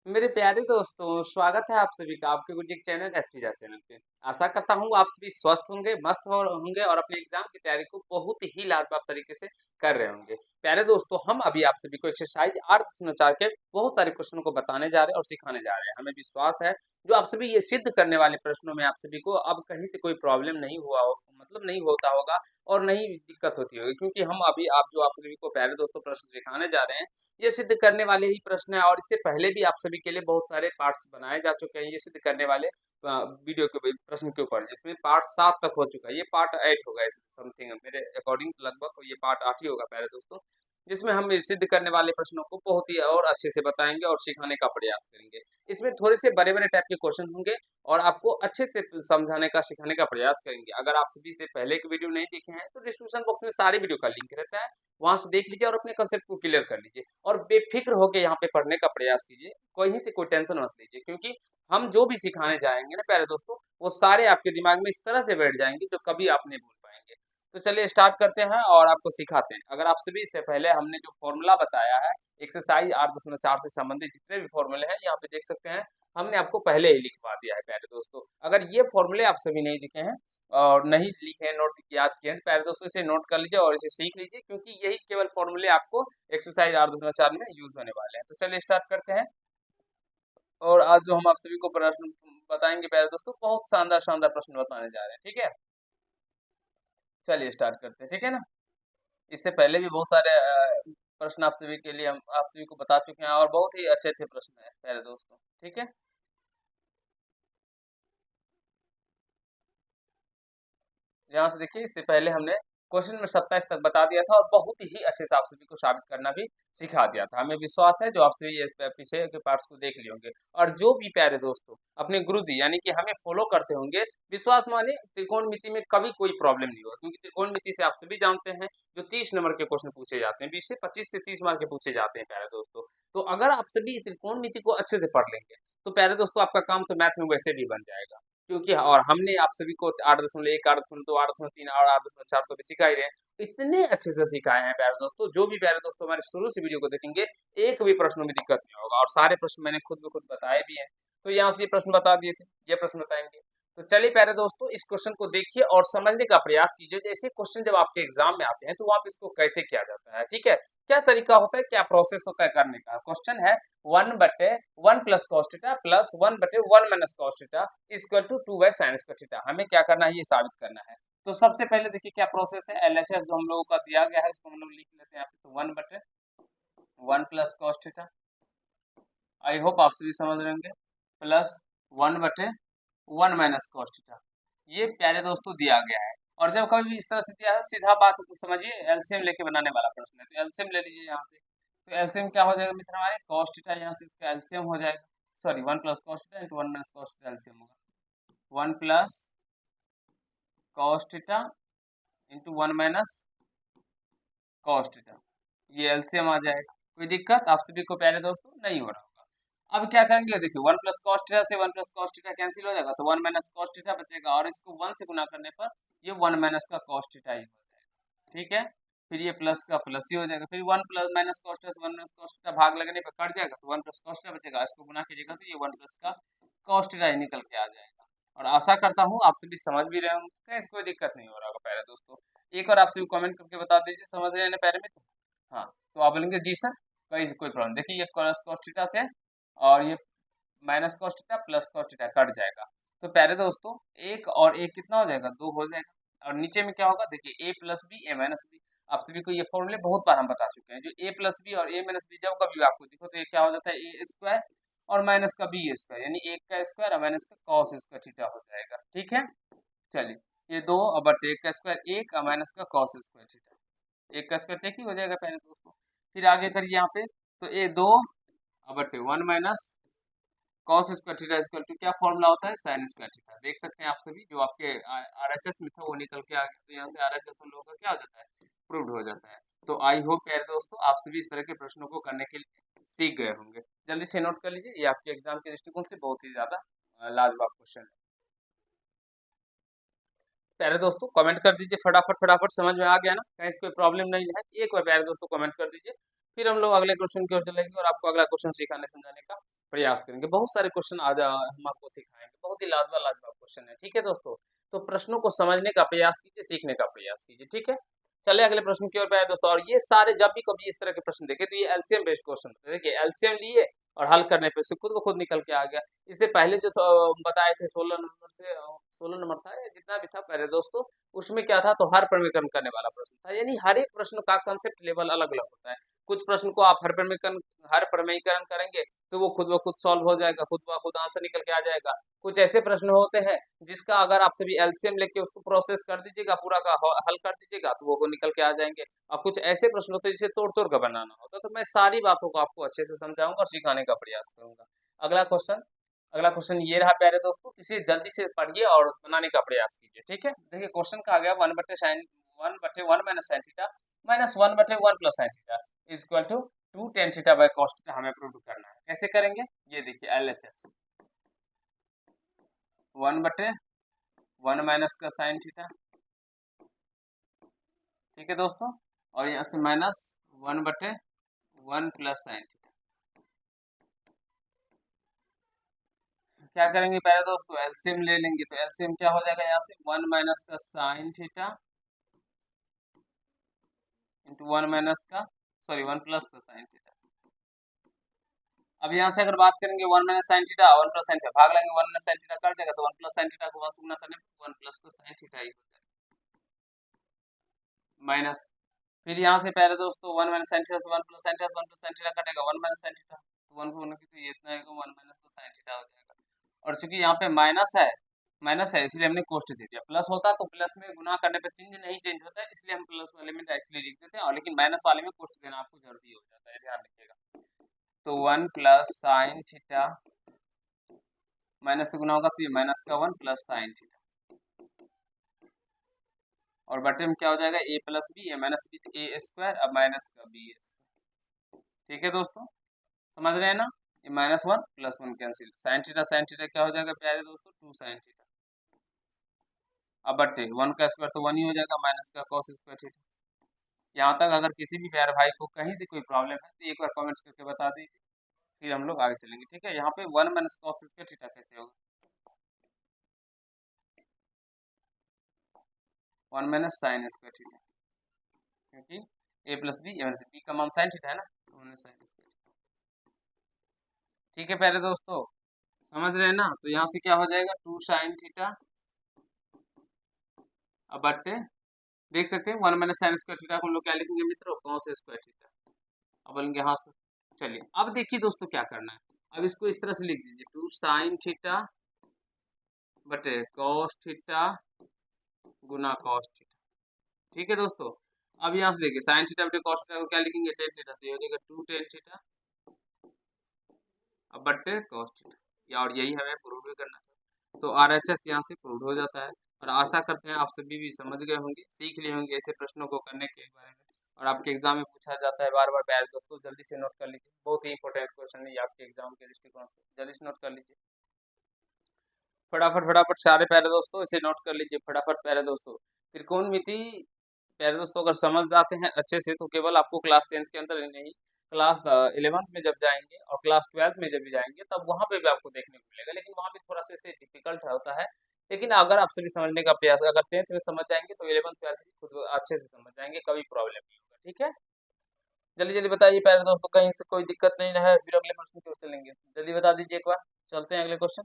मेरे प्यारे दोस्तों, स्वागत है आप सभी का आपके गुरुजी के चैनल एसपीजा चैनल पे। आशा करता हूँ आप सभी स्वस्थ होंगे, मस्त होंगे और अपने एग्जाम की तैयारी को बहुत ही लाजवाब तरीके से कर रहे होंगे। प्यारे दोस्तों, हम अभी आप सभी को एक्सरसाइज 8.4 के बहुत सारे क्वेश्चनों को बताने जा रहे हैं और सिखाने जा रहे हैं। हमें विश्वास है जो आप सभी ये सिद्ध करने वाले प्रश्नों में आप सभी को अब कहीं से कोई प्रॉब्लम नहीं हुआ हो, मतलब नहीं होता होगा और नहीं दिक्कत होती होगी, क्योंकि हम अभी आप सभी को प्यारे दोस्तों प्रश्न सिखाने जा रहे हैं। ये सिद्ध करने वाले ही प्रश्न है और इससे पहले भी आप सभी के लिए बहुत सारे पार्ट्स बनाए जा चुके हैं ये सिद्ध करने वाले वीडियो के प्रश्न के ऊपर, जिसमें पार्ट 7 तक हो चुका है। ये पार्ट 8 होगा इसमें समथिंग, मेरे अकॉर्डिंग लगभग ये पार्ट 8 ही होगा प्यारे दोस्तों, जिसमें हम ये सिद्ध करने वाले प्रश्नों को बहुत ही और अच्छे से बताएंगे और सिखाने का प्रयास करेंगे। इसमें थोड़े से बड़े बड़े टाइप के क्वेश्चन होंगे और आपको अच्छे से समझाने का सिखाने का प्रयास करेंगे। अगर आप सभी से पहले के वीडियो नहीं देखे हैं तो डिस्क्रिप्शन बॉक्स में सारे वीडियो का लिंक रहता है, वहां से देख लीजिए और अपने कंसेप्ट को क्लियर कर लीजिए और बेफिक्र होकर यहाँ पे पढ़ने का प्रयास कीजिए। कहीं से कोई टेंशन मत लीजिए, क्योंकि हम जो भी सिखाने जाएंगे ना प्यारे दोस्तों, वो सारे आपके दिमाग में इस तरह से बैठ जाएंगे जो कभी आप नहीं भूल पाएंगे। तो चलिए स्टार्ट करते हैं और आपको सिखाते हैं। अगर आप सभी से पहले हमने जो फॉर्मूला बताया है एक्सरसाइज 8.4 से संबंधित जितने भी फॉर्मूले हैं यहाँ पे देख सकते हैं, हमने आपको पहले ही लिखवा दिया है प्यारे दोस्तों। अगर ये फॉर्मूले आप सभी नहीं लिखे हैं और नहीं लिखे हैं, नोट याद किए हैं, तो प्यारे दोस्तों इसे नोट कर लीजिए और इसे सीख लीजिए, क्योंकि यही केवल फॉर्मूले आपको एक्सरसाइज 8.4 में यूज होने वाले हैं। तो चलिए स्टार्ट करते हैं। और आज जो हम आप सभी को प्रश्न बताएंगे प्यारे दोस्तों, बहुत शानदार शानदार प्रश्न बताने जा रहे हैं, ठीक है। चलिए स्टार्ट करते हैं, ठीक है ना। इससे पहले भी बहुत सारे प्रश्न आप सभी के लिए हम आप सभी को बता चुके हैं और बहुत ही अच्छे अच्छे प्रश्न हैं प्यारे दोस्तों, ठीक है। यहाँ से देखिए, इससे पहले हमने क्वेश्चन में 27 तक बता दिया था और बहुत ही अच्छे से आप सभी को साबित करना भी सिखा दिया था। हमें विश्वास है जो आप सभी ये पीछे के पार्ट्स को देख लिए होंगे और जो भी प्यारे दोस्तों अपने गुरुजी यानी कि हमें फॉलो करते होंगे, विश्वास माने त्रिकोणमिति में कभी कोई प्रॉब्लम नहीं होगा, क्योंकि त्रिकोणमिति से आप सभी जानते हैं जो 30 नंबर के क्वेश्चन पूछे जाते हैं, 20 से 25 से 30 मार्क के पूछे जाते हैं प्यारे दोस्तों। तो अगर आप सभी त्रिकोणमिति को अच्छे से पढ़ लेंगे तो प्यारे दोस्तों आपका काम तो मैथ में वैसे भी बन जाएगा, क्योंकि और हमने आप सभी को 8.1, 8.2, 8.3 और 8.4 तो भी सिखा ही रहे हैं। इतने अच्छे से सिखाए हैं प्यारे दोस्तों, जो भी प्यारे दोस्तों हमारे शुरू से वीडियो को देखेंगे एक भी प्रश्न में दिक्कत नहीं होगा और सारे प्रश्न मैंने खुद ब खुद बताए भी हैं। तो यहाँ से ये प्रश्न बता दिए थे, ये प्रश्न बताएंगे। तो चलिए प्यारे दोस्तों, इस क्वेश्चन को देखिए और समझने का प्रयास कीजिए। जैसे क्वेश्चन जब आपके एग्जाम में आते हैं तो आप इसको कैसे किया जाता है, ठीक है। क्या तरीका होता है, क्या प्रोसेस होता है करने का। क्वेश्चन है 1/1 plus cos theta plus 1/1 minus cos theta equal to 2/sin square theta. हमें क्या करना है, ये साबित करना है। तो सबसे पहले देखिए क्या प्रोसेस है। एलएचएस जो हम लोगों का दिया गया है उसको हम लोग लिख लेते हैं यहाँ पे। तो 1/1 plus cos theta, I hope आप सभी समझ रहे होंगे, प्लस 1/1 माइनस कॉस थीटा। ये प्यारे दोस्तों दिया गया है। और जब कभी भी इस तरह से दिया है, सीधा बात समझिए, एलसीएम लेके बनाने वाला प्रश्न है। तो एलसीएम ले लीजिए यहाँ से। तो एलसीएम क्या हो जाएगा मित्र हमारे, कॉस थीटा, यहाँ से इसका एलसीएम हो जाएगा। Sorry, 1 plus cos theta into 1 minus cos theta LCM होगा। 1 plus cos theta into 1 minus cos theta, ये एलसीएम आ जाएगा। कोई दिक्कत आप सभी को प्यारे दोस्तों नहीं हो रहा होगा। अब क्या करेंगे, देखिए 1 प्लस कॉस थीटा से 1 प्लस कॉस थीटा कैंसिल हो जाएगा, तो 1 माइनस कॉस थीटा बचेगा और इसको 1 से गुना करने पर ये 1 माइनस का कॉस थीटा ही हो जाएगा, ठीक है। फिर ये प्लस का प्लस ही हो जाएगा। फिर 1 प्लस माइनस कॉस थीटा से 1 माइनस कॉस थीटा भाग लगने पर कट जाएगा, तो 1 प्लस कॉस थीटा बचेगा। इसको गुना कीजिएगा तो ये 1 प्लस का कॉस थीटा ही निकल के आ जाएगा। और आशा करता हूँ आप सभी समझ भी रहे होंगे, कहीं से कोई दिक्कत नहीं हो रहा होगा प्यारे दोस्तों। एक और आप सभी कमेंट करके बता दीजिए समझ रहे हैं ना प्यारे मित्र। हाँ, तो आप बोलेंगे जी सर, कोई प्रॉब्लम। देखिए ये कॉस कॉस थीटा से और ये minus cos theta plus cos theta cut जाएगा। तो प्यारे दोस्तों एक और एक कितना हो जाएगा, 2 हो जाएगा। और नीचे में क्या होगा, देखिए ए plus B A minus B. आप सभी को ये फॉर्मूले बहुत बार हम बता चुके हैं। जो ए प्लस बी और ए माइनस बी जब कभी आपको दिखो तो ये क्या हो जाता है, ए स्क्वायर और माइनस का बी स्क्वायर, यानी एक का स्क्वायर और माइनस का कॉस स्क्वायर थीटा हो जाएगा, ठीक है। चलिए, ये 2 और बटे 1 का स्क्वायर 1 और माइनस का कॉस स्क्वायर थीटा, 1 का स्क्वायर 1 ही हो जाएगा पहले दोस्तों। फिर आगे करिए यहाँ पे, तो ये 2 और बटे 1 minus cos square theta equal to क्या फॉर्मूला होता है, साइन स्क्वायर थीटा। देख सकते हैं आप सभी, जो आपके आरएचएस में था वो निकल के आ गया। तो यहाँ से आरएचएस हम लोगों का क्या हो जाता है, प्रूव्ड हो जाता है। तो आई होप प्यारे दोस्तों आप सभी इस तरह के प्रश्नों को करने के लिए सीख गए होंगे। जल्दी से नोट कर लीजिए, ये आपके एग्जाम के दृष्टिकोण से बहुत ही ज्यादा लाजवाब क्वेश्चन है। प्यारे दोस्तों कमेंट कर दीजिए फटाफट फटाफट, समझ में आ गया ना, कहीं से कोई प्रॉब्लम नहीं है। एक बार प्यारे दोस्तों कमेंट कर दीजिए फिर हम लोग अगले क्वेश्चन की ओर चलेंगे और आपको अगला क्वेश्चन सिखाने समझाने का प्रयास करेंगे। बहुत सारे क्वेश्चन आज हम आपको सिखाएंगे, बहुत ही लाजवाब लाजवाब क्वेश्चन है। ठीक है दोस्तों, तो प्रश्नों को समझने का प्रयास कीजिए, सीखने का प्रयास कीजिए। ठीक है, चले अगले प्रश्न की ओर पे आए दोस्तों। और ये सारे जब भी कभी इस तरह के प्रश्न देखे तो ये एलसीएम बेस्ड क्वेश्चन होते हैं। देखिए एलसीएम लिए और हल करने पे से खुद ब खुद निकल के आ गया। इससे पहले जो बताए थे 16 नंबर से 16 नंबर था या जितना भी था पहले दोस्तों, उसमें क्या था, तो हर प्रमीकरण करने वाला प्रश्न था। यानी हर एक प्रश्न का कंसेप्ट लेवल अलग अलग होता है। कुछ प्रश्न को आप हर प्रमेयीकरण करेंगे तो वो खुद ब खुद सॉल्व हो जाएगा, खुद ब खुद आंसर निकल के आ जाएगा। कुछ ऐसे प्रश्न होते हैं जिसका अगर आप सभी एलसीएम लेके उसको प्रोसेस कर दीजिएगा, पूरा का हल कर दीजिएगा, तो वो निकल के आ जाएंगे। और कुछ ऐसे प्रश्न होते हैं जिसे तोड़ तोड़ कर बनाना होता है। तो मैं सारी बातों को आपको अच्छे से समझाऊंगा और सिखाने का प्रयास करूंगा। अगला क्वेश्चन ये रहा प्यारे दोस्तों, इसे जल्दी से पढ़िए और बनाने का प्रयास कीजिए। ठीक है, देखिए क्वेश्चन का आ गया 1/1 minus 1/1 plus sine theta is equal to 2 tan theta by cos theta हमें प्रूव करना है। कैसे करेंगे, ये देखिए LHS 1/1 माइनस का साइन थीटा। ठीक है दोस्तों, और यहाँ से माइनस 1/1 प्लस साइन थीटा। क्या करेंगे पहले दोस्तों, एलसीएम ले लेंगे। तो एलसीएम क्या हो जाएगा, यहाँ से 1 माइनस का साइन थीटा इंटू 1 प्लस का साइन थीटा। अब यहाँ से अगर बात करेंगे 1 minus sine theta 1 plus sine theta भाग लेंगे, 1 माइनस साइन थीटा कट जाएगा, तो 1 प्लस साइन थीटा को 1 से गुना करने पर 1 प्लस का साइन थीटा ही हो जाएगा माइनस। फिर यहाँ से पहले दोस्तों 1 माइनस साइन थीटा से 1 plus sine theta 1 plus sine theta कटेगा, 1 माइनस साइन थीटा तो 1 को गुना की तो ये इतना आएगा, 1 माइनस का साइन थीटा हो जाएगा। और चूंकि यहाँ पे माइनस है इसलिए हमने कोष्ट दे दिया। प्लस होता तो प्लस में गुना करने पे चिन्ह नहीं चेंज होता है, इसलिए हम प्लस वाले में डायरेक्टली लिख देते हैं, और लेकिन माइनस वाले में कोष्ट देना आपको जरूरी हो जाता है, ध्यान रखिएगा। तो 1 प्लस साइन थीटा माइनस से गुना होगा तो ये माइनस का 1 प्लस साइन थीटा, और बटे में क्या हो जाएगा, a plus B, A minus B, A square, अब माइनस का बी स्क्वायर। ठीक है दोस्तों, समझ रहे हैं ना, ये -1 +1 कैंसिल, साइन थीटा क्या हो जाएगा प्यारे दोस्तों, 2 साइन थीटा। अब बटे 1 का स्क्वायर तो 1 ही हो जाएगा, माइनस का कॉस स्क्वायर थीटा। यहाँ तक अगर किसी भी प्यारे भाई को कहीं से कोई प्रॉब्लम है तो एक बार कमेंट्स करके बता दीजिए, फिर हम लोग आगे चलेंगे। ठीक है, यहाँ पे 1 माइनस कॉस स्क्वायर थीटा कैसे होगा, 1 माइनस साइन स्क्वायर थीटा, क्योंकि a plus B, A minus B का मान साइन थीटा है ना, तो 1 साइन स्क्वायर। ठीक है प्यारे दोस्तों, समझ रहे हैं ना, तो यहाँ से क्या हो जाएगा 2 साइन थीटा, अब बटे देख सकते हैं 1 माइनस साइन स्क्वायर थीटा को हम लोग क्या लिखेंगे मित्रों, कॉस स्क्वायर थीटा। अब बोलेंगे हाँ सर, चलिए अब देखिए दोस्तों क्या करना है। अब इसको इस तरह से लिख दीजिए, 2 साइन थीटा बटे कॉस थीटा गुना कॉस थीटा। ठीक है दोस्तों, अब यहाँ से देखिए साइन थीटा बटे कॉस थीटा को क्या लिखेंगे, टेन थीटा, तो ये हो जाएगा 2 टेन थीटा अब बटे कॉस थीटा, और यही हमें प्रूव भी करना है। तो RHS यहाँ से प्रूव हो जाता है, और आशा करते हैं आप सभी भी समझ गए होंगे, सीख लिए होंगे ऐसे प्रश्नों को करने के बारे में। और आपके एग्जाम में पूछा जाता है बार बार, प्यारे दोस्तों जल्दी से नोट कर लीजिए, बहुत ही इंपॉर्टेंट क्वेश्चन है आपके एग्जाम के दृष्टिकोण से, जल्दी से नोट कर लीजिए फटाफट फटाफट सारे प्यारे दोस्तों, इसे नोट कर लीजिए फटाफट प्यारे दोस्तों। त्रिकोणमिति प्यारे दोस्तों अगर समझ जाते हैं अच्छे से तो केवल आपको क्लास 10th के अंदर ही नहीं, क्लास 11th में जब जाएंगे और क्लास 12th में जब भी जाएंगे तब वहाँ पे भी आपको देखने को मिलेगा, लेकिन वहाँ पे थोड़ा सा इसे डिफिकल्ट होता है। लेकिन अगर आप सभी समझने का प्रयास, अगर 10th में समझ जाएंगे तो 11th 12th भी खुद अच्छे से समझ जाएंगे, कभी प्रॉब्लम नहीं होगा। ठीक है, जल्दी जल्दी बताइए प्यारे दोस्तों, कहीं से कोई दिक्कत नहीं है, फिर अगले प्रश्न की ओर चलेंगे, जल्दी बता दीजिए एक बार, चलते हैं अगले क्वेश्चन।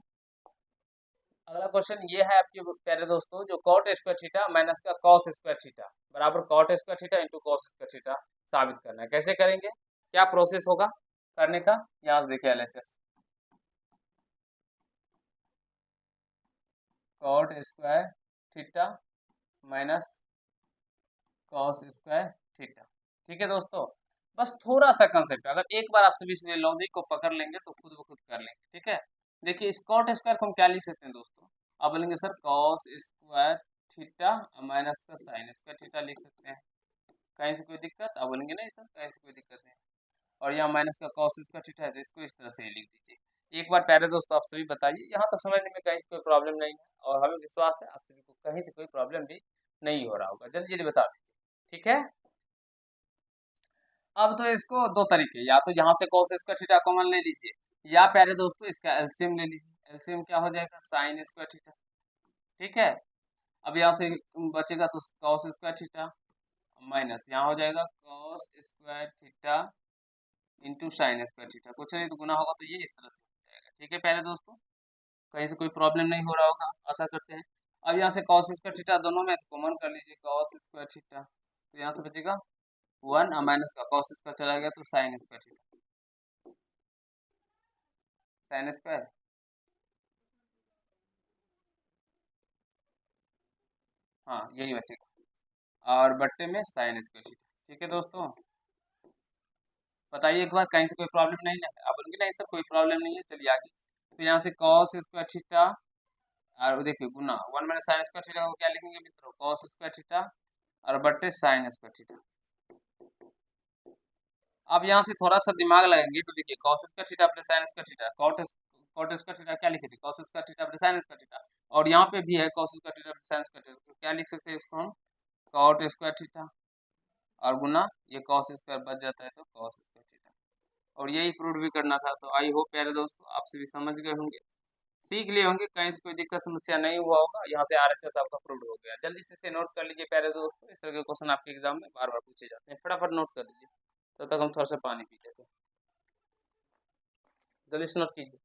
अगला क्वेश्चन ये है आपके प्यारे दोस्तों, जो कॉट स्क्वायर थीटा माइनस का कॉस स्क्वायर थीटा बराबर cot square theta into cos square theta साबित करना है। कैसे करेंगे, क्या प्रोसेस होगा करने का, यहाँ से देखिए LHS cot square theta minus cos square theta. ठीक है दोस्तों, बस थोड़ा सा कंसेप्ट अगर एक बार आप सभी इस लॉजिक को पकड़ लेंगे तो खुद ब खुद कर लेंगे। ठीक है, देखिए इस कॉट स्क्वायर को हम क्या लिख सकते हैं दोस्तों, आप बोलेंगे sir cos square theta minus का साइन स्क्वायर थीटा लिख सकते हैं, कहीं से कोई दिक्कत, आप बोलेंगे नहीं सर कहीं से कोई दिक्कत नहीं। और यहाँ माइनस का कॉस स्क्वायर थीटा है तो इसको इस तरह से ही लिख दीजिए। एक बार प्यारे दोस्तों आप सभी बताइए, यहाँ तक समझने में कहीं से कोई प्रॉब्लम नहीं है, और हमें विश्वास है आप सभी को कहीं से कोई प्रॉब्लम भी नहीं हो रहा होगा, जल्दी जल्दी बता दीजिए। ठीक है, अब तो इसको दो तरीके, या तो यहाँ से cos स्क्वायर थीटा कॉमन ले लीजिए, या प्यारे दोस्तों इसका एलसीएम ले लीजिए। एलसीएम क्या हो जाएगा, साइन स्क्वायर थीटा। ठीक है, अब यहाँ से बचेगा तो cos स्क्वायर थीटा माइनस यहाँ हो जाएगा cos square theta into sine square theta. कुछ नहीं तो गुना होगा तो ये इस तरह से हो जाएगा। ठीक है प्यारे दोस्तों, कहीं से कोई प्रॉब्लम नहीं हो रहा होगा, आशा करते हैं। अब यहाँ से cos स्क्वायर थीटा दोनों में कॉमन कर लीजिए, cos स्क्वायर थीटा, तो यहाँ से बचेगा 1 और माइनस का cos स्क्वायर चला गया तो sine square theta, sine square. हाँ यही बचेगा, और बट्टे में साइन स्क्वायर थीटा। ठीक है दोस्तों, बताइए एक बार, कहीं से कोई प्रॉब्लम नहीं है? आप बोलेंगे नहीं सर कोई प्रॉब्लम नहीं है, चलिए आगे। तो यहाँ से cos स्क्वायर थीटा, और देखिए गुना 1 माइनस साइन स्क्वायर थीटा को क्या लिखेंगे मित्रों, cos स्क्वायर थीटा और बट्टे साइन स्क्वायर थीटा। अब यहाँ से थोड़ा सा दिमाग लगाएंगे तो देखिए cos square theta plus sign square theta, cot square theta क्या लिखे थे, cos square theta plus sign square theta, और यहाँ पे भी है cos square theta plus sign square theta, तो क्या लिख सकते हैं इसको हम, cot स्क्वायर थीटा और गुना ये cos स्क्वायर बच जाता है तो cos स्क्वायर थीटा। और यही प्रूव भी करना था। तो आई होप प्यारे दोस्तों आप सभी समझ गए होंगे, सीख लिए होंगे, कहीं से कोई दिक्कत समस्या नहीं हुआ होगा। यहाँ से आरएचएस आपका प्रूव हो गया। जल्दी से इसे नोट कर लीजिए प्यारे दोस्तों, इस तरह के क्वेश्चन आपके एग्जाम में बार बार पूछे जाते हैं, फटाफट नोट कर लीजिए। तब तक हम थोड़ा सा पानी पी लेते हैं, जल्दी से नोट कीजिए।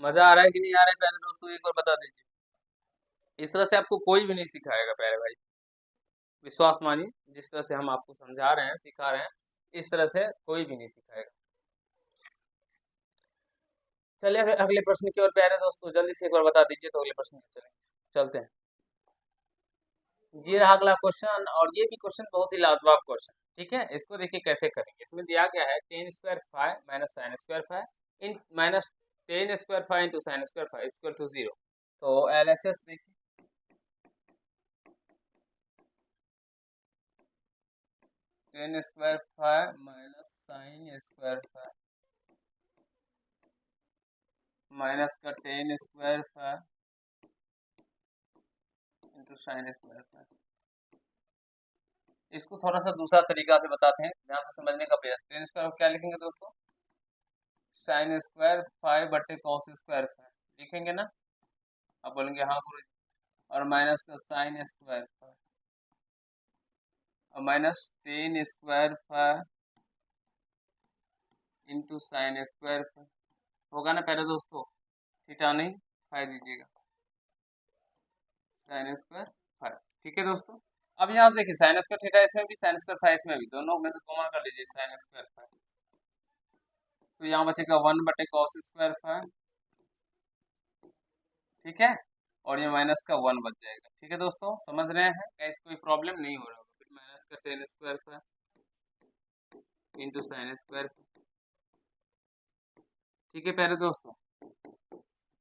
मजा आ रहा है कि नहीं आ रहा है प्यारे दोस्तों, एक बार बता दीजिए। इस तरह से आपको कोई भी नहीं सिखाएगा प्यारे भाई, विश्वास मानिए, जिस तरह से हम आपको समझा रहे हैं सिखा रहे हैं, इस तरह से कोई भी नहीं सिखाएगा। चलिए अगले प्रश्न की ओर प्यारे दोस्तों, जल्दी से एक बार बता दीजिए तो अगले प्रश्न की चलेंगे, चलते हैं। ये रहा अगला क्वेश्चन, और ये भी क्वेश्चन बहुत ही लाजवाब क्वेश्चन। ठीक है, इसको देखिए कैसे करेंगे। इसमें दिया गया है ten square five minus sine square five in minus ten square five into sine square five equal to 0। तो एलएचएस देखिए, ten square five minus sine square five minus का ten square five into sine square five. इसको थोड़ा सा दूसरा तरीका से बताते हैं, ध्यान से समझने का प्रयास। टेन स्क्वायर क्या लिखेंगे दोस्तों, साइन स्क्वायर फाइव बटे कॉस स्क्वायर फाइव लिखेंगे ना। आप बोलेंगे हाँ गुरु, और माइनस का साइन स्क्वायर फाइव और minus ten square five into sine square five होगा ना पहले दोस्तों, थीटा नहीं फाइव दीजिएगा, साइन स्क्वायर फाइव। ठीक है दोस्तों, अब यहाँ देखिए साइन स्क्वायर थीटा इसमें भी, साइन स्क्वायर फाइव इसमें भी, दोनों में से कॉमन कर लीजिए साइन स्क्वायर फाइव, तो यहाँ बचेगा 1 बटे कॉस स्क्वायर फाइव। ठीक है, और ये माइनस का 1 बच जाएगा। ठीक है दोस्तों, समझ रहे हैं, कहीं से कोई प्रॉब्लम नहीं हो रहा होगा। फिर माइनस का ten square five into sine square. ठीक है प्यारे दोस्तों,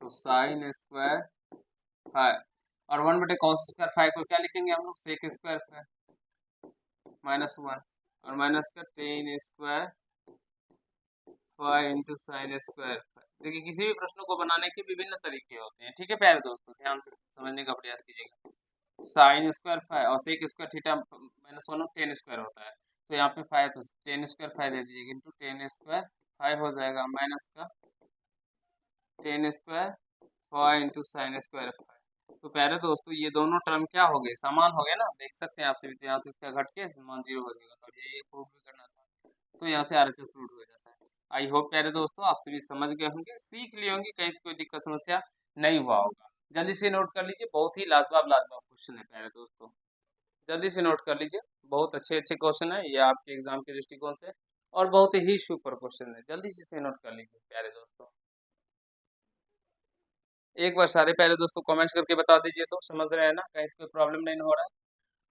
तो साइन स्क्वायर फाइव और 1 बटे कॉस स्क्वायर फाइव को क्या लिखेंगे हम लोग, सेक स्क्वायर फाइव माइनस 1 और माइनस का ten square five into sine square five. देखिए किसी भी प्रश्न को बनाने के विभिन्न तरीके होते हैं। ठीक है प्यारे दोस्तों, ध्यान से समझने का प्रयास कीजिएगा। साइन स्क्वायर फाइव और सेक स्क्वायर थीटा माइनस 1 और टेन स्क्वायर होता है, तो यहाँ पे फाइव तो टेन स्क्वायर फाइव दे दीजिएगा इंटू टेन स्क्वायर फाइव हो जाएगा माइनस का ten square five into sine square five. तो प्यारे दोस्तों ये दोनों टर्म क्या हो गए, समान हो गए ना, देख सकते हैं आपसे, यहाँ से इसका घट के मान 0 हो जाएगा। तो ये प्रूव भी करना था, तो यहाँ से आरएचएस रूट हो जाता है। आई होप प्यारे दोस्तों आप सभी समझ गए होंगे, सीख लिए होंगे, कहीं से कोई दिक्कत समस्या नहीं हुआ होगा। जल्दी से नोट कर लीजिए, बहुत ही लाजवाब लाजवाब क्वेश्चन है प्यारे दोस्तों, जल्दी से नोट कर लीजिए। बहुत अच्छे अच्छे क्वेश्चन है ये आपके एग्जाम के दृष्टिकोण से, और बहुत ही सुपर क्वेश्चन है, जल्दी से इसे नोट कर लीजिए प्यारे दोस्तों। एक बार सारे प्यारे दोस्तों कमेंट्स करके बता दीजिए तो समझ रहे हैं ना, कहीं से कोई प्रॉब्लम नहीं हो रहा है।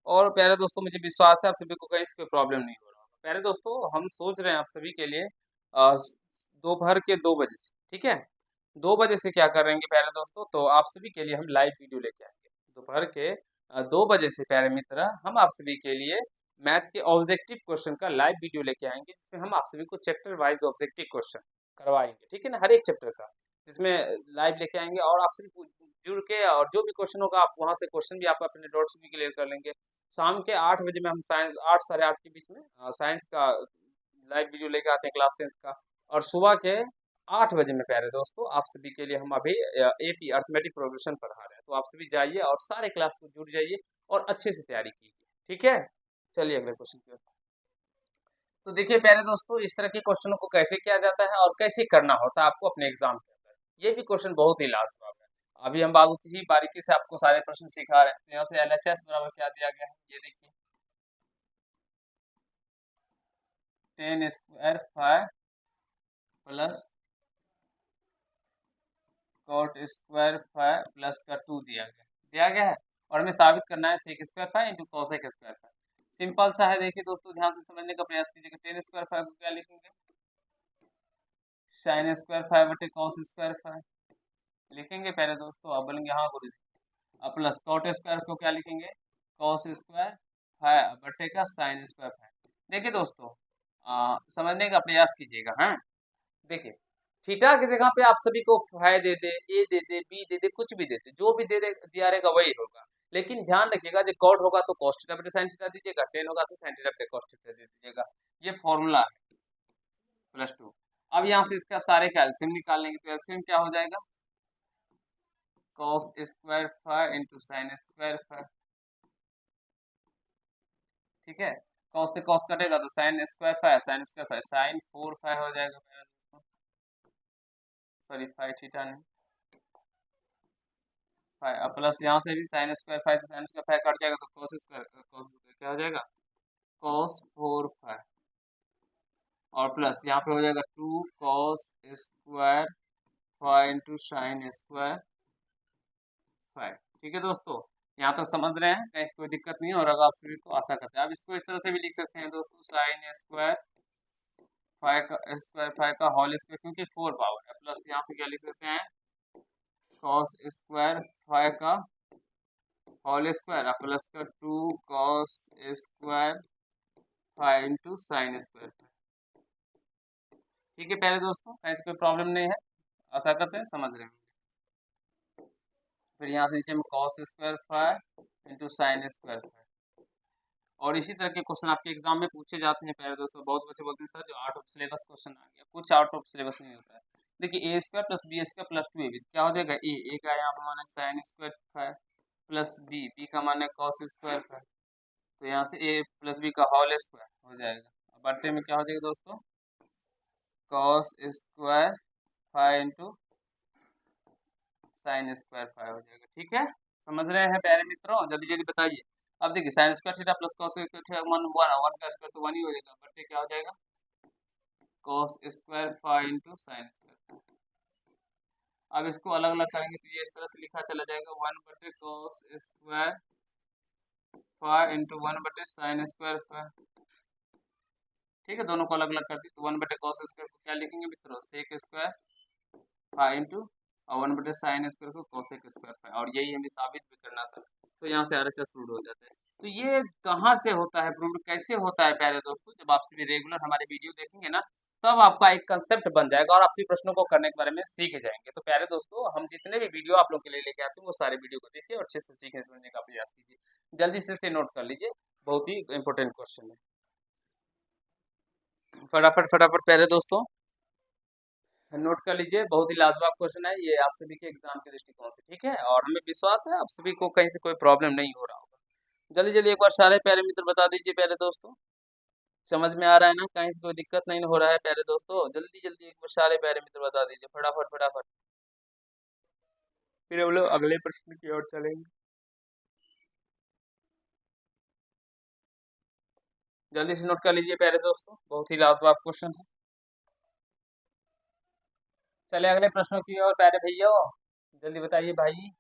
और प्यारे दोस्तों मुझे विश्वास है आप सभी को कहीं से कोई प्रॉब्लम नहीं हो रहा होगा। प्यारे दोस्तों हम सोच रहे हैं आप सभी के लिए दोपहर के 2 बजे से, ठीक है, 2 बजे से क्या करेंगे प्यारे दोस्तों, तो आप सभी के लिए हम लाइव वीडियो लेके आएंगे। दोपहर के 2 बजे से प्यारे मित्र हम आप सभी के लिए मैथ के ऑब्जेक्टिव क्वेश्चन का लाइव वीडियो लेके आएंगे, जिसमें हम आप सभी को चैप्टर वाइज ऑब्जेक्टिव क्वेश्चन करवाएंगे। ठीक है ना, हर एक चैप्टर का जिसमें लाइव लेके आएंगे और आपसे भी जुड़ के, और जो भी क्वेश्चन होगा आप वहाँ से क्वेश्चन भी आप अपने डाउट्स भी क्लियर कर लेंगे। शाम के 8 बजे में हम साइंस, 8 साढ़े 8 के बीच में साइंस का लाइव वीडियो लेके आते हैं क्लास 10th का। और सुबह के 8 बजे में प्यारे दोस्तों आप सभी के लिए हम अभी AP अर्थमेटिक प्रोग्रेशन पढ़ा रहे हैं, तो आप सभी जाइए और सारे क्लास को जुड़ जाइए और अच्छे से तैयारी कीजिए, ठीक है। चलिए अगले क्वेश्चन की ओर। तो देखिए प्यारे दोस्तों, इस तरह के क्वेश्चनों को कैसे किया जाता है और कैसे करना होता है आपको अपने एग्जाम के अंदर, ये भी क्वेश्चन बहुत ही लाजवाब है। अभी हम बहुत ही बारीकी से आपको सारे प्रश्न सिखा रहे हैं। तो यहाँ से LHS बराबर क्या दिया गया है, ये देखिए 10 square 5 plus cot square 5 plus का 2 दिया गया है। और हमें साबित करना है sec square 5 into cosec square 5। Simple सा है, देखिए दोस्तों ध्यान से समझने का प्रयास कीजिएगा। 10 स्क्वायर 5 को क्या लिखेंगे, साइन स्क्वायर 5 बटे कॉस स्क्वायर 5 लिखेंगे पहले दोस्तों। अब बोलेंगे हाँ गुरु जी, अब प्लस कॉट स्क्वायर को क्या लिखेंगे, कॉस स्क्वायर 5 बटे का साइन स्क्वायर 5। देखिए दोस्तों समझने का प्रयास कीजिएगा। हाँ देखिए, थीटा की जगह पे आप सभी को फाइ दे दे, ए दे दे, बी दे दे, कुछ भी दे दे, जो भी दिया रहेगा वही होगा। लेकिन ध्यान रखिएगा, जो कॉट होगा तो कॉस थीटा बटे साइन थीटा दीजिएगा, टेन होगा तो साइन थीटा बटे कॉस थीटा दे दीजिएगा। ये फॉर्मूला है +2। अब यहाँ से इसका सारे का एल्सियम निकाल लेंगे, तो एल्सियम क्या हो जाएगा, cos square 5 into sine square 5, ठीक है। कॉस से कॉस कटेगा तो sine square 5, sine square 5 sine 4 5 हो जाएगा मेरा दोस्तों, सॉरी 5 थीटा नहीं 5। अब प्लस यहाँ से भी साइन स्क्वायर 5 से साइन स्क्वायर 5 कट जाएगा तो कॉस क्या हो जाएगा, कॉस 4 5। और प्लस यहाँ पे हो जाएगा 2 cos square 5 into sine square 5। ठीक है दोस्तों, यहाँ तक समझ रहे हैं, कहीं कोई दिक्कत नहीं हो रहा आप सभी को, आशा करते हैं। अब इसको इस तरह से भी लिख सकते हैं दोस्तों, साइन स्क्वायर 5 का होल स्क्वायर, क्योंकि 4 पावर है, प्लस यहाँ से क्या लिख सकते हैं, कॉस स्क्वायर 5 का होल स्क्वायर प्लस का 2 cos square 5 into sine square 5। ठीक है प्यारे दोस्तों, ऐसे कोई प्रॉब्लम नहीं है, आशा करते हैं समझ रहे हैं। फिर यहाँ से नीचे में cos square 5 into sine square 5। और इसी तरह के क्वेश्चन आपके एग्जाम में पूछे जाते हैं प्यारे दोस्तों। बहुत बच्चे बोलते हैं सर जो आउट ऑफ सिलेबस क्वेश्चन आ गया, कुछ आउट ऑफ सिलेबस नहीं होता है। देखिए A square plus B square plus 2ab क्या हो जाएगा, ए का यहाँ पर माना साइन स्क्वायर 5 प्लस बी का माना कॉस स्क्वायर 5, तो यहाँ से ए प्लस बी का होल स्क्वायर हो जाएगा। अब बटे में क्या हो जाएगा दोस्तों, cos square 5 into sine square 5 हो जाएगा। ठीक है, समझ रहे हैं प्यारे मित्रों, जल्दी जल्दी बताइए। अब देखिए sign square theta plus cos square theta 1 का स्क्वायर तो 1 ही हो जाएगा, बटे क्या हो जाएगा, cos square 5 into sine square. अब इसको अलग अलग करेंगे तो ये इस तरह से लिखा चला जाएगा 1 बटे कॉस स्क्वायर 5 इंटू 1 बटे साइन स्क्वायर 5। ठीक है, दोनों को अलग अलग कर दी तो 1 बटे कॉस स्क्वायर को क्या लिखेंगे मित्रों, सेक स्क्वायर 5 इंटू और 1 बटे साइन स्क्वायर को कॉसेक स्क्वायर 5। और यही हमें साबित भी करना था, तो यहाँ से RHS प्रूव हो जाता है। तो ये कहाँ से होता है प्रूव, कैसे होता है प्यारे दोस्तों, जब आप सभी रेगुलर हमारे वीडियो देखेंगे ना, तब आपका एक कंसेप्ट बन जाएगा और आप सभी प्रश्नों को करने के बारे में सीख जाएंगे। तो प्यारे दोस्तों, हम जितने भी वीडियो आप लोग के लिए लेके आते हैं वो सारे वीडियो को देखिए और अच्छे से सीखने समझने का प्रयास कीजिए। जल्दी से इसे नोट कर लीजिए, बहुत ही इंपॉर्टेंट क्वेश्चन है। फटाफट फटाफट प्यारे दोस्तों नोट कर लीजिए, बहुत ही लाजवाब क्वेश्चन है ये आप सभी के एग्जाम के दृष्टिकोण से। ठीक है, और हमें विश्वास है आप सभी को कहीं से कोई प्रॉब्लम नहीं हो रहा होगा। जल्दी जल्दी एक बार सारे प्यारे मित्र बता दीजिए प्यारे दोस्तों, समझ में आ रहा है ना, कहीं से कोई दिक्कत नहीं हो रहा है प्यारे दोस्तों। जल्दी जल्दी एक बार सारे प्यारे मित्र बता दीजिए, फटाफट फटाफट, फिर हम लोग अगले प्रश्न की ओर चलेंगे। जल्दी से नोट कर लीजिए प्यारे दोस्तों, बहुत ही लाजवाब क्वेश्चन है। चले अगले प्रश्नों की ओर प्यारे भैया, जल्दी बताइए भाई।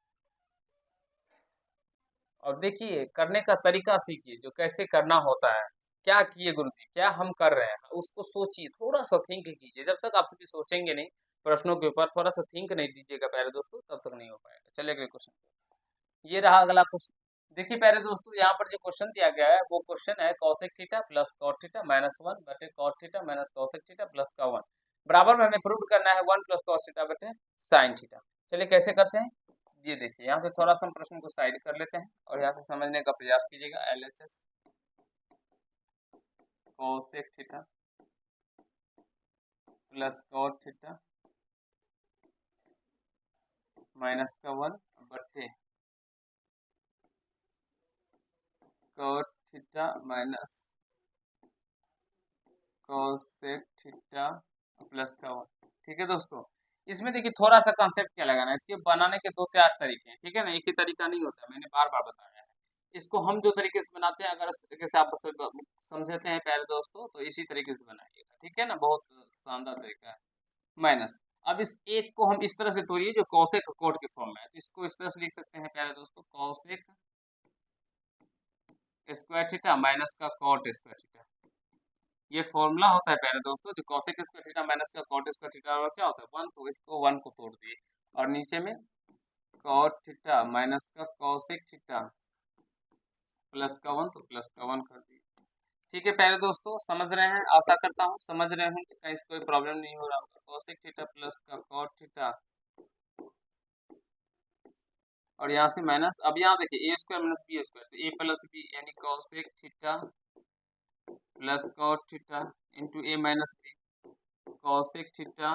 और देखिए करने का तरीका सीखिए, जो कैसे करना होता है। क्या किए गुरुजी, क्या हम कर रहे हैं उसको सोचिए, थोड़ा सा थिंक कीजिए। जब तक आप सभी सोचेंगे नहीं प्रश्नों के ऊपर, थोड़ा सा थिंक नहीं दीजिएगा प्यारे दोस्तों, तब तक नहीं हो पाएगा। चलिए अगले क्वेश्चन, ये रहा अगला क्वेश्चन। देखिए प्यारे दोस्तों, यहाँ पर जो क्वेश्चन दिया गया है वो क्वेश्चन है cosec theta plus cot theta minus 1 बटे cot theta minus cosec theta plus का 1। बराबर में हमें प्रूव करना है 1 प्लस कॉस थीटा बटे साइन थीटा। चलिए कैसे करते हैं, ये देखिए यहाँ से थोड़ा सा हम प्रश्न को साइड कर लेते हैं और यहाँ से समझने का प्रयास कीजिएगा। LHS cosec theta plus cot theta minus का 1 बटे cot theta minus cosec theta plus का 1। ठीक है दोस्तों, इसमें देखिए थोड़ा सा कंसेप्ट क्या लगाना है, इसके बनाने के 2-4 तरीके हैं। ठीक है ना, एक ही तरीका नहीं होता, मैंने बार बार बताया है। इसको हम जो तरीके से बनाते हैं, अगर इस तरीके से आप समझते हैं प्यारे दोस्तों, तो इसी तरीके से बनाइएगा। ठीक है ना, बहुत शानदार तरीका है। माइनस, अब इस एक को हम इस तरह से तोड़िए जो कॉसेक कोट के फॉर्म में है, तो इसको इस तरह से लिख सकते हैं प्यारे दोस्तों, कॉसेक स्क्वायर थीटा माइनस का कॉट स्क्वायर थीटा। ये फॉर्मूला होता है प्यारे दोस्तों, जो कॉसेक स्क्वायर थीटा माइनस का कॉट स्क्वायर थीटा और क्या होता है 1, तो इसको 1 को तोड़ दिए और नीचे में कॉट थीटा माइनस का कॉसेक थीटा प्लस का 1, तो प्लस का 1 कर दिए। ठीक है प्यारे दोस्तों, समझ रहे हैं, आशा करता हूँ समझ रहे होंगे, कहीं कोई प्रॉब्लम नहीं हो रहा होगा। कॉसेक थीटा प्लस का कॉट थीटा और यहाँ से माइनस, अब यहाँ देखिए A square minus B square, तो ए प्लस बी यानी cosec theta plus cot theta into A minus B cosec theta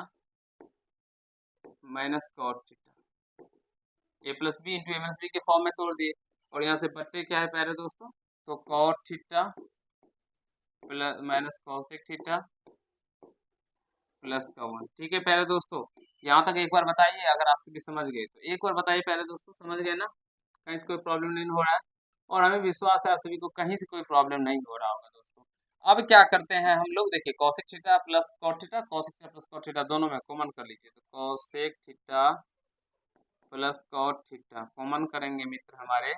minus cot theta, A plus B into A minus B के form में तोड़ दिए और यहाँ से बट्टे क्या है प्यारे दोस्तों, तो cot theta plus minus cosec theta plus का 1। ठीक है प्यारे दोस्तों, यहाँ तक एक बार बताइए, अगर आप सभी समझ गए तो एक बार बताइए प्यारे दोस्तों, समझ गए ना, कहीं से कोई प्रॉब्लम नहीं हो रहा है और हमें विश्वास है आप सभी को कहीं से कोई प्रॉब्लम नहीं हो रहा होगा दोस्तों। अब क्या करते हैं हम लोग, देखिए cosec theta plus cot theta, cosec theta plus cot theta दोनों में कॉमन कर लीजिए, तो cosec theta plus cot theta common करेंगे मित्र हमारे,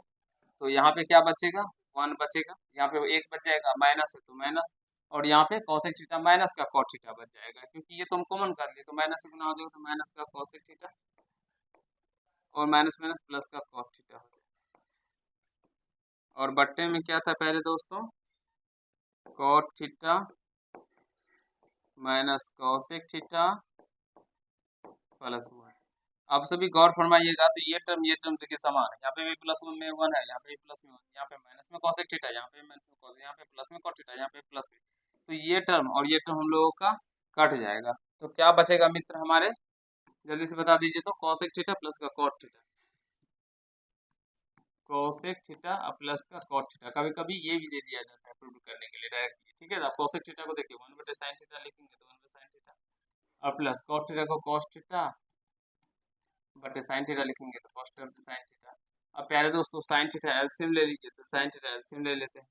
तो यहाँ पे क्या बचेगा 1 बचेगा, यहाँ पे 1 बच जाएगा, माइनस है तो माइनस, और यहाँ पे कॉसेक थीटा माइनस का कॉट थीटा बच जाएगा, क्योंकि ये तो हम कॉमन कर लिए, तो माइनस से गुना हो जाएगा, तो माइनस का कॉसेक थीटा और माइनस माइनस प्लस का कॉट थीटा हो जाएगा। और बट्टे में क्या था पहले दोस्तों, cot theta minus cosec theta plus 1। अब सभी गौर फरमाइएगा, तो ये टर्म देखिए समान है, यहाँ पे भी प्लस में 1 है, यहाँ पे भी प्लस में 1, यहाँ पे माइनस में कॉसेक थीटा, यहाँ पे माइनस में कॉस, यहाँ पे प्लस में कॉट थीटा, यहाँ पे प्लस में, तो ये टर्म और ये टर्म हम लोगों का कट जाएगा, तो क्या बचेगा मित्र हमारे, जल्दी से बता दीजिए, तो कॉसेक थीटा प्लस का cot theta, cosec theta plus का कॉट थीटा, कभी कभी ये भी दे दिया जाता है प्रूव करने के लिए डायरेक्टली। ठीक है, आप कॉसेक थीटा को देखिए 1 बटे साइन थीटा लिखेंगे, तो 1 बटे साइन थीटा और प्लस कॉट थीटा को कॉस थीटा बटे साइन थीटा लिखेंगे, तो कॉस थीटा बटे साइन थीटा। अब प्यारे दोस्तों साइन थीटा एलसीएम ले लीजिए, तो साइन थीटा एलसीएम ले लेते हैं,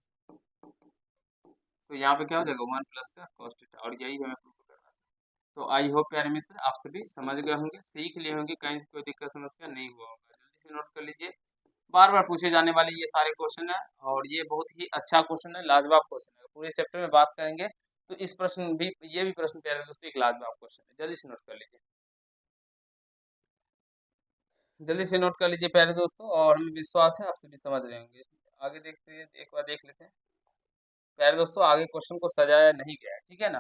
तो यहाँ पे क्या हो जाएगा 1 प्लस का कॉस थीटा, और यही हमें प्रूव करना है। तो आई होप प्यारे मित्र आप सभी समझ गए होंगे, सीख लिए होंगे, कहीं से कोई दिक्कत समस्या नहीं हुआ होगा। जल्दी से नोट कर लीजिए, बार बार पूछे जाने वाले ये सारे क्वेश्चन है और ये बहुत ही अच्छा क्वेश्चन है, लाजवाब क्वेश्चन है। पूरे चैप्टर में बात करेंगे तो इस प्रश्न भी, ये भी प्रश्न प्यारे दोस्तों एक लाजवाब क्वेश्चन है, जल्दी से नोट कर लीजिए, जल्दी से नोट कर लीजिए प्यारे दोस्तों, और हमें विश्वास है आप सभी समझ रहे होंगे। आगे देखते हैं, एक बार देख लेते हैं प्यारे दोस्तों, आगे क्वेश्चन को सजाया नहीं गया है। ठीक है ना,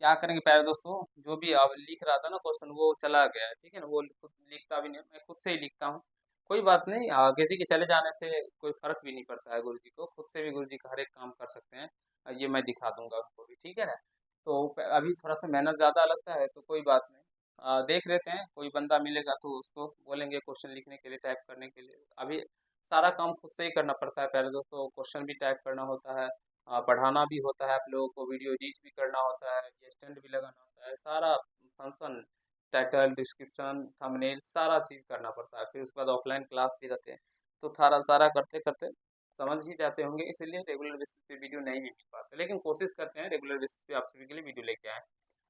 क्या करेंगे प्यारे दोस्तों, जो भी अब लिख रहा था ना क्वेश्चन वो चला गया है। ठीक है ना, वो खुद लिखता भी नहीं, मैं खुद से ही लिखता हूँ, कोई बात नहीं, आगे जी के चले जाने से कोई फर्क भी नहीं पड़ता है, गुरु जी को खुद से भी गुरु जी का हर एक काम कर सकते हैं, ये मैं दिखा दूंगा उनको भी। ठीक है ना, तो अभी थोड़ा सा मेहनत ज़्यादा लगता है, तो कोई बात नहीं, देख लेते हैं, कोई बंदा मिलेगा तो उसको बोलेंगे क्वेश्चन लिखने के लिए, टाइप करने के लिए। अभी सारा काम खुद से ही करना पड़ता है प्यारे दोस्तों, क्वेश्चन भी टाइप करना होता है, पढ़ाना भी होता है, आप लोगों को वीडियो एडिट भी करना होता है, ये स्टैंड भी लगाना होता है, सारा फंक्शन, टाइटल, डिस्क्रिप्शन, थंबनेल, सारा चीज़ करना पड़ता है। फिर उसके बाद ऑफलाइन क्लास भी रहते हैं, तो सारा सारा करते करते समझ ही जाते होंगे, इसलिए रेगुलर बेसिस पे वीडियो नहीं भी मिल पाते, लेकिन कोशिश करते हैं रेगुलर बेसिस पे आप सभी के लिए वीडियो लेके आए।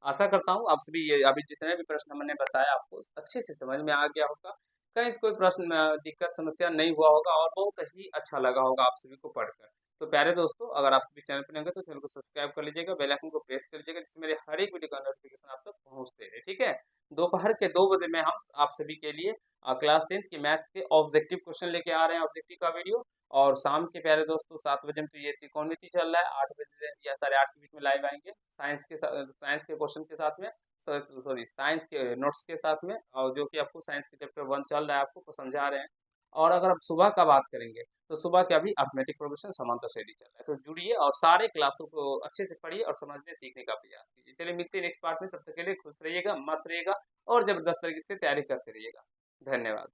आशा करता हूँ आप सभी ये अभी जितने भी प्रश्न मैंने बताया आपको अच्छे से समझ में आ गया होगा, कहीं से कोई प्रश्न में दिक्कत समस्या नहीं हुआ होगा और बहुत ही अच्छा लगा होगा आप सभी को पढ़कर। तो प्यारे दोस्तों, अगर आप सभी चैनल पर नए हैं तो चैनल को सब्सक्राइब कर लीजिएगा, बेल आइकन को प्रेस कर लीजिएगा, जिससे मेरे हर एक वीडियो का नोटिफिकेशन आप तक पहुंचते रहे। ठीक है, दोपहर के 2 बजे में हम आप सभी के लिए क्लास 10 के मैथ्स के ऑब्जेक्टिव क्वेश्चन लेके आ रहे हैं, ऑब्जेक्टिव का वीडियो। और शाम के प्यारे दोस्तों 7 बजे में तो ये त्रिकोणमिति चल रहा है, 8 बजे या 8:30 के बीच में लाइव आएंगे साइंस के क्वेश्चन के साथ में। सॉरी साइंस के नोट्स के साथ में, और जो कि आपको साइंस के चैप्टर 1 चल रहा है आपको को समझा रहे हैं। और अगर आप सुबह का बात करेंगे तो सुबह के अभी अर्थमेटिक प्रोग्रेशन समांतर श्रेणी चल रहा है, तो जुड़िए और सारे क्लासों को अच्छे से पढ़िए और समझने सीखने का प्रयास कीजिए। चलिए मिलते हैं नेक्स्ट पार्ट में, तब तक के लिए खुश रहिएगा, मस्त रहिएगा और जबरदस्त तरीके से तैयारी करते रहिएगा। धन्यवाद।